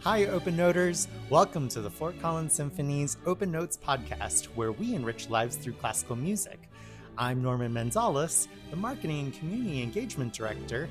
Hi, Open Noters! Welcome to the Fort Collins Symphony's Open Notes podcast, where we enrich lives through classical music. I'm Norman Manzalis, the Marketing and Community Engagement Director,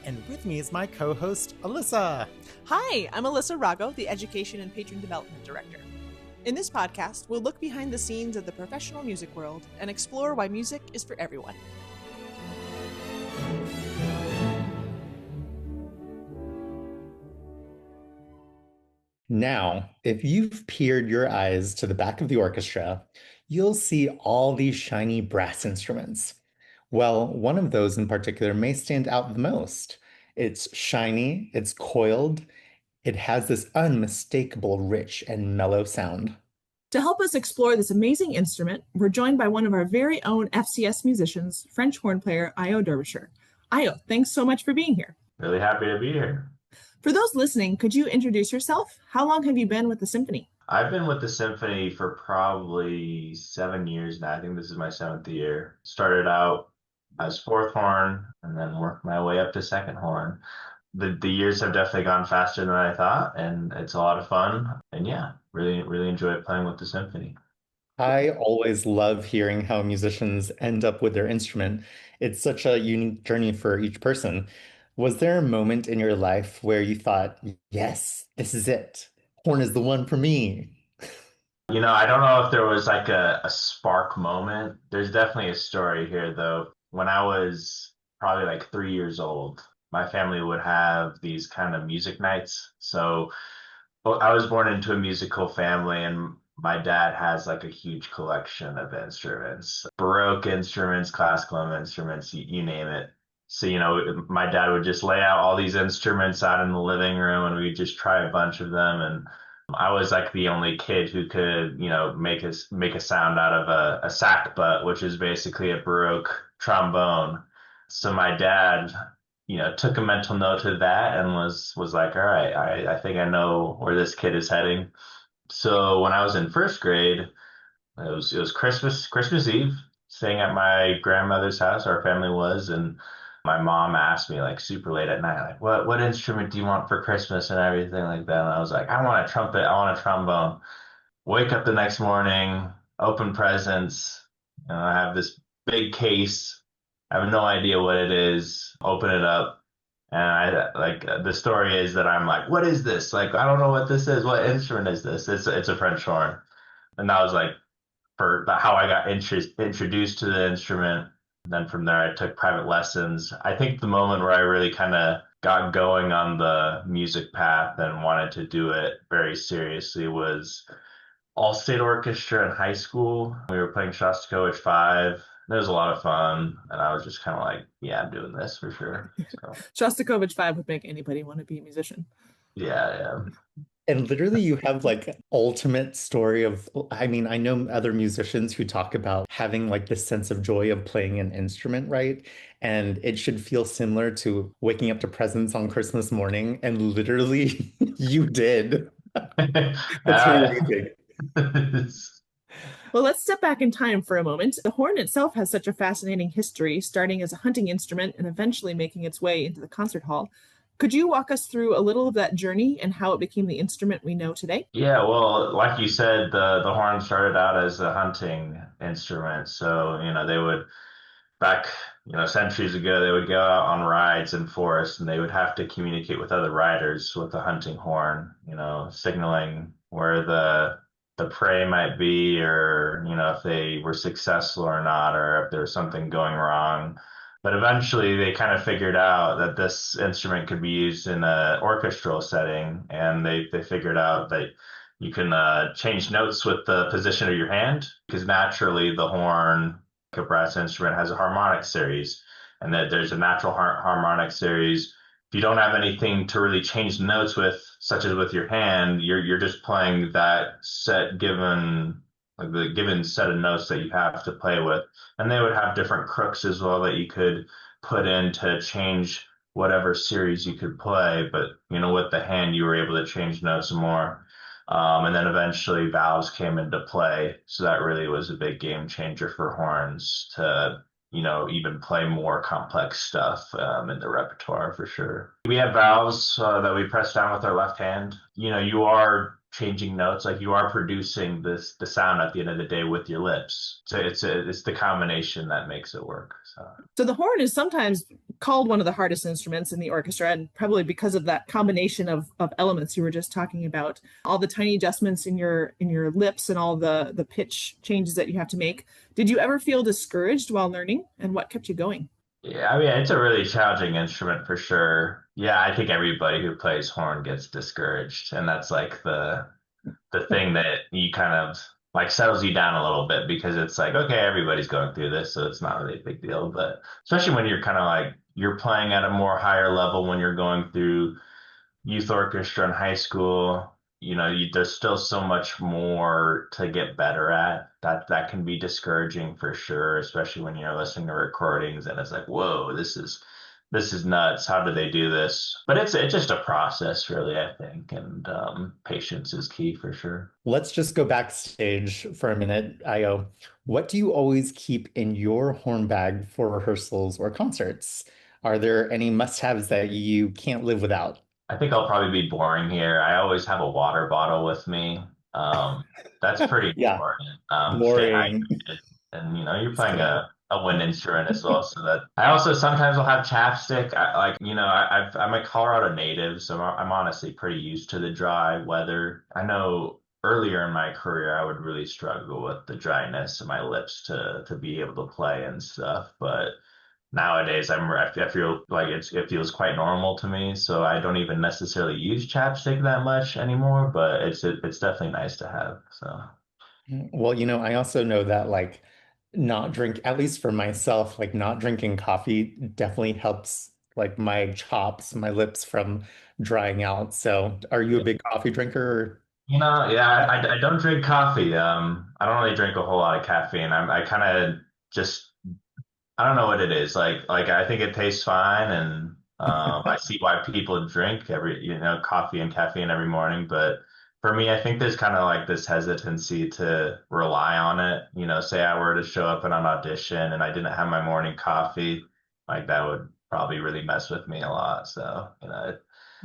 and with me is my co-host, Alyssa. Hi, I'm Alyssa Rago, the Education and Patron Development Director. In this podcast, we'll look behind the scenes of the professional music world and explore why music is for everyone. Now, if you've peered your eyes to the back of the orchestra, you'll see all these shiny brass instruments. Well, one of those in particular may stand out the most. It's shiny, it's coiled, it has this unmistakable rich and mellow sound. To help us explore this amazing instrument, we're joined by one of our very own FCS musicians, French horn player Ayo Derbyshire. Ayo, thanks so much for being here. Really happy to be here. For those listening, could you introduce yourself? How long have you been with the symphony? I've been with the symphony for probably 7 years now. I think this is my 7th year. Started out as fourth horn and then worked my way up to second horn. The years have definitely gone faster than I thought, and it's a lot of fun. And yeah, really enjoy playing with the symphony. I always love hearing how musicians end up with their instrument. It's such a unique journey for each person. Was there a moment in your life where you thought, yes, this is it? Horn is the one for me. I don't know if there was like a spark moment. There's definitely a story here, though. When I was probably like 3 years old, my family would have these kind of music nights. So I was born into a musical family, and my dad has like a huge collection of instruments, Baroque instruments, classical instruments, you name it. So, my dad would just lay out all these instruments out in the living room, and we'd just try a bunch of them. And I was like the only kid who could, make a sound out of a sackbut, which is basically a Baroque trombone. So my dad, took a mental note of that and was like, all right, I think I know where this kid is heading. So when I was in first grade, it was Christmas Eve, staying at my grandmother's house, our family was, and my mom asked me like super late at night, like, what instrument do you want for Christmas and everything like that. And I was like, I want a trumpet, I want a trombone. Wake up the next morning, open presents, and I have this big case. I have no idea what it is. Open it up. And the story is that I'm like, what is this? Like, I don't know what this is. What instrument is this? It's a French horn. And that was like how I got introduced to the instrument. Then from there, I took private lessons. I think the moment where I really kind of got going on the music path and wanted to do it very seriously was all-state orchestra in high school. We were playing Shostakovich 5. It was a lot of fun, and I was just kind of like, yeah, I'm doing this for sure. So, Shostakovich 5 would make anybody want to be a musician. yeah. And literally you have like ultimate story of, I mean, I know other musicians who talk about having like this sense of joy of playing an instrument, right? And it should feel similar to waking up to presents on Christmas morning. And literally you did. That's really amazing. Well, let's step back in time for a moment. The horn itself has such a fascinating history, starting as a hunting instrument and eventually making its way into the concert hall. Could you walk us through a little of that journey and how it became the instrument we know today? Yeah, well, like you said, the horn started out as a hunting instrument. So, they would back, centuries ago, they would go out on rides in forests, and they would have to communicate with other riders with the hunting horn, signaling where the prey might be, or, if they were successful or not, or if there was something going wrong. But eventually they kind of figured out that this instrument could be used in an orchestral setting, and they figured out that you can change notes with the position of your hand, because naturally the horn, like a brass instrument, has a harmonic series, and that there's a natural harmonic series. If you don't have anything to really change the notes with, such as with your hand, you're just playing that set given, like the given set of notes that you have to play with. And they would have different crooks as well that you could put in to change whatever series you could play. But, with the hand, you were able to change notes more. And then eventually valves came into play. So that really was a big game changer for horns to, even play more complex stuff in the repertoire for sure. We have valves that we press down with our left hand. You are changing notes, like you are producing the sound at the end of the day with your lips. So it's the combination that makes it work. So So the horn is sometimes called one of the hardest instruments in the orchestra, and probably because of that combination of elements you were just talking about, all the tiny adjustments in your lips and all the pitch changes that you have to make. Did you ever feel discouraged while learning, and what kept you going? yeah, I mean, it's a really challenging instrument for sure. Yeah, I think everybody who plays horn gets discouraged, and that's like the thing that you kind of like settles you down a little bit because it's like, okay, everybody's going through this, so it's not really a big deal. But especially when you're kind of like you're playing at a more higher level when you're going through youth orchestra in high school, there's still so much more to get better at. That can be discouraging for sure, especially when you're listening to recordings and it's like, whoa, this is nuts. How do they do this? But it's just a process, really, I think, and patience is key for sure. Let's just go backstage for a minute, Io. What do you always keep in your horn bag for rehearsals or concerts? Are there any must-haves that you can't live without? I think I'll probably be boring here. I always have a water bottle with me. That's pretty Yeah, important. Stay boring. hydrated, and you're playing Same. a wind instrument as well, so that I also sometimes will have chapstick. I'm a Colorado native, so I'm honestly pretty used to the dry weather. I know earlier in my career I would really struggle with the dryness of my lips to be able to play and stuff, but nowadays I feel like it feels quite normal to me, so I don't even necessarily use chapstick that much anymore, but it's definitely nice to have. So Well, I also know that like not drink, at least for myself, like not drinking coffee definitely helps like my chops, my lips from drying out. So are you a yeah. big coffee drinker? Yeah, I don't drink coffee. I don't really drink a whole lot of caffeine. I kind of just I don't know what it is. Like I think it tastes fine, and I see why people drink coffee and caffeine every morning. But for me, I think there's kind of like this hesitancy to rely on it. Say I were to show up in an audition and I didn't have my morning coffee, like that would probably really mess with me a lot. So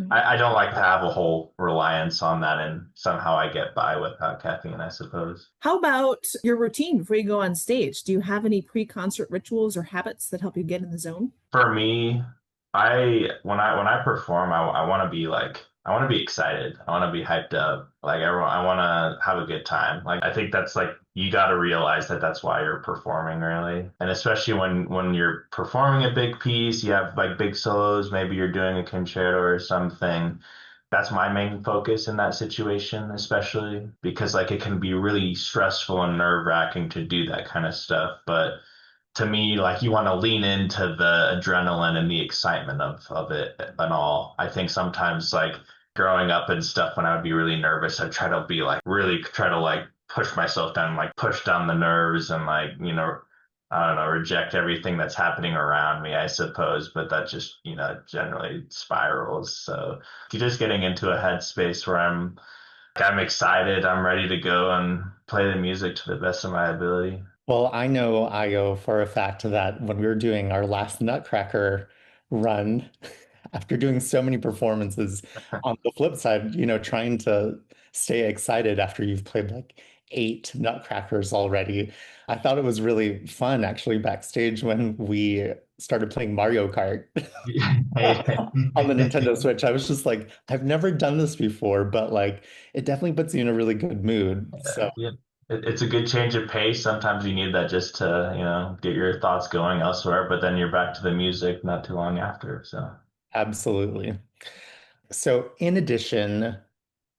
I don't like to have a whole reliance on that, and somehow I get by without caffeine, I suppose. How about your routine before you go on stage? Do you have any pre-concert rituals or habits that help you get in the zone? For me, when I perform, I want to be like I want to be excited. I want to be hyped up. Like everyone, I want to have a good time. Like I think that's like you got to realize that that's why you're performing really. And especially when you're performing a big piece, you have like big solos, maybe you're doing a concerto or something. That's my main focus in that situation, especially because like it can be really stressful and nerve-wracking to do that kind of stuff. But to me, like you want to lean into the adrenaline and the excitement of it and all. I think sometimes like growing up and stuff when I would be really nervous, I'd try to be like really try to like push myself down, like push down the nerves and like, I don't know, reject everything that's happening around me, I suppose, but that just, generally spirals. So just getting into a headspace where I'm excited, I'm ready to go and play the music to the best of my ability. Well, I know Io for a fact that when we were doing our last Nutcracker run, after doing so many performances, on the flip side, trying to stay excited after you've played like 8 Nutcrackers already, I thought it was really fun actually backstage when we started playing Mario Kart on the Nintendo Switch. I was just like, I've never done this before, but like it definitely puts you in a really good mood. So Yeah. It's a good change of pace. Sometimes you need that just to, get your thoughts going elsewhere, but then you're back to the music not too long after. So absolutely. So, in addition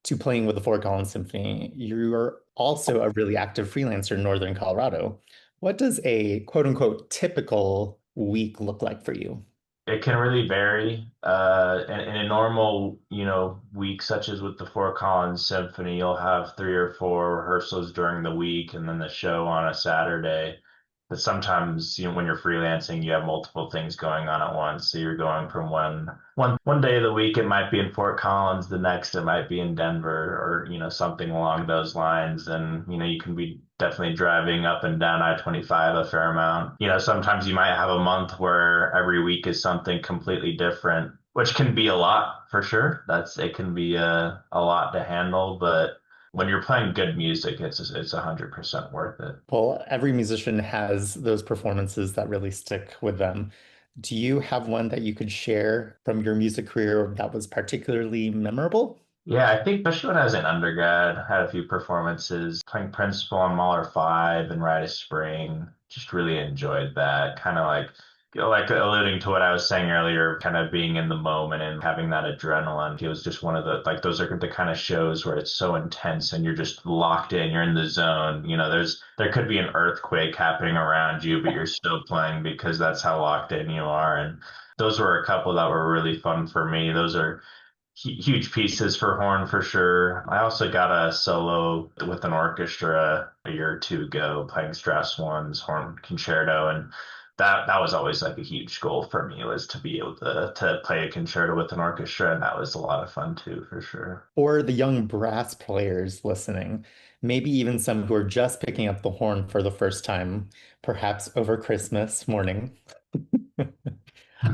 to playing with the Fort Collins Symphony, you're also a really active freelancer in Northern Colorado. What does a quote unquote typical week look like for you? it can really vary. In a normal, week, such as with the Fort Collins Symphony, you'll have 3 or 4 rehearsals during the week and then the show on a Saturday. But sometimes, when you're freelancing, you have multiple things going on at once. So you're going from one day of the week, it might be in Fort Collins, the next it might be in Denver, or something along those lines. And you can be definitely driving up and down I-25 a fair amount. Sometimes you might have a month where every week is something completely different, which can be a lot for sure. It can be a lot to handle, but when you're playing good music, it's 100% worth it. Well, every musician has those performances that really stick with them. Do you have one that you could share from your music career that was particularly memorable? Yeah, I think especially when I was in undergrad, I had a few performances playing Principal on Mahler 5 and Rite of Spring. Just really enjoyed that. Kind of like alluding to what I was saying earlier, kind of being in the moment and having that adrenaline. It was just one of the those are the kind of shows where it's so intense and you're just locked in, you're in the zone. There could be an earthquake happening around you, but you're still playing because that's how locked in you are. And those were a couple that were really fun for me. Those are huge pieces for horn for sure. I also got a solo with an orchestra a year or two ago, playing Strauss one's horn concerto, and that was always like a huge goal for me, was to be able to play a concerto with an orchestra, and that was a lot of fun too, for sure. Or the young brass players listening, maybe even some who are just picking up the horn for the first time, perhaps over Christmas morning.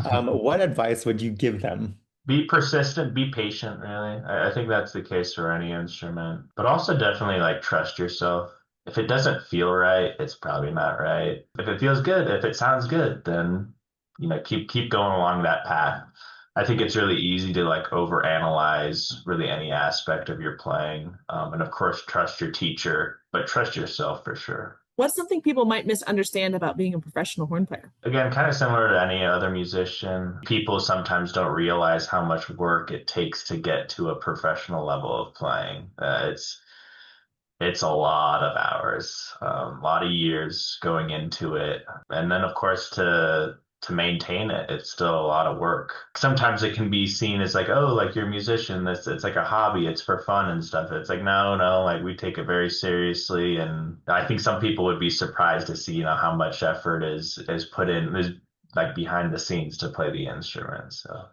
What advice would you give them? Be persistent, be patient, really. I think that's the case for any instrument, but also definitely like trust yourself. If it doesn't feel right, it's probably not right. If it feels good, if it sounds good, then keep going along that path. I think it's really easy to like overanalyze really any aspect of your playing, and of course trust your teacher, but trust yourself for sure. What's something people might misunderstand about being a professional horn player? Again, kind of similar to any other musician, people sometimes don't realize how much work it takes to get to a professional level of playing. It's a lot of hours, a lot of years going into it, and then of course to maintain it, it's still a lot of work. Sometimes it can be seen as like, oh, like you're a musician, it's like a hobby, it's for fun and stuff. It's like, no, no, like we take it very seriously, and I think some people would be surprised to see, how much effort is put in, is like behind the scenes to play the instrument. So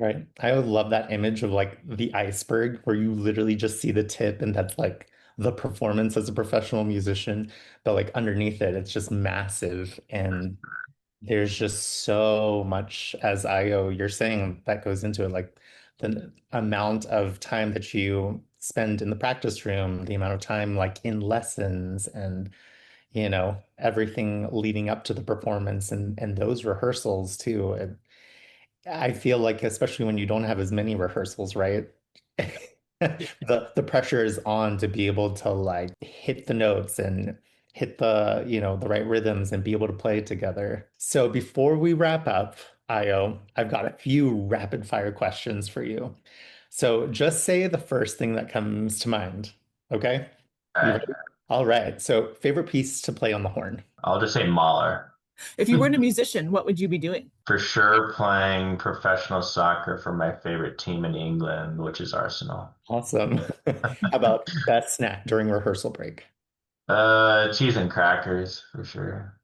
Right. I would love that image of like the iceberg where you literally just see the tip and that's like the performance as a professional musician. But like underneath it, it's just massive. And there's just so much, as Io, you're saying, that goes into it. Like the amount of time that you spend in the practice room, the amount of time like in lessons and everything leading up to the performance and those rehearsals too. I feel like, especially when you don't have as many rehearsals, right? The pressure is on to be able to like hit the notes and hit the right rhythms and be able to play together. So before we wrap up, Io, I've got a few rapid fire questions for you. So just say the first thing that comes to mind. Okay? You uh, ready? All right. So favorite piece to play on the horn. I'll just say Mahler. If you weren't a musician, what would you be doing? For sure, playing professional soccer for my favorite team in England, which is Arsenal. Awesome. How about best snack during rehearsal break? Cheese and crackers for sure.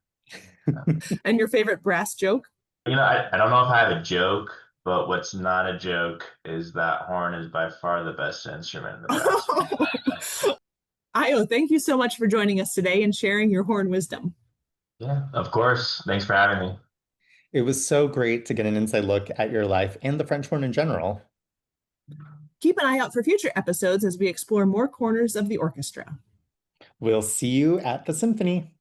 And your favorite brass joke? I don't know if I have a joke, but what's not a joke is that horn is by far the best instrument in the brass. Io, thank you so much for joining us today and sharing your horn wisdom. Yeah, of course. Thanks for having me. It was so great to get an inside look at your life and the French horn in general. Keep an eye out for future episodes as we explore more corners of the orchestra. We'll see you at the symphony.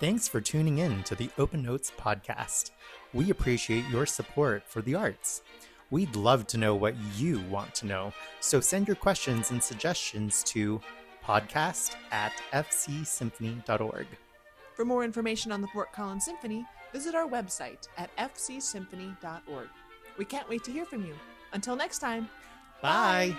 Thanks for tuning in to the Open Notes podcast. We appreciate your support for the arts. We'd love to know what you want to know, so send your questions and suggestions to podcast@fcsymphony.org. For more information on the Fort Collins Symphony, visit our website at fcsymphony.org. We can't wait to hear from you. Until next time. Bye.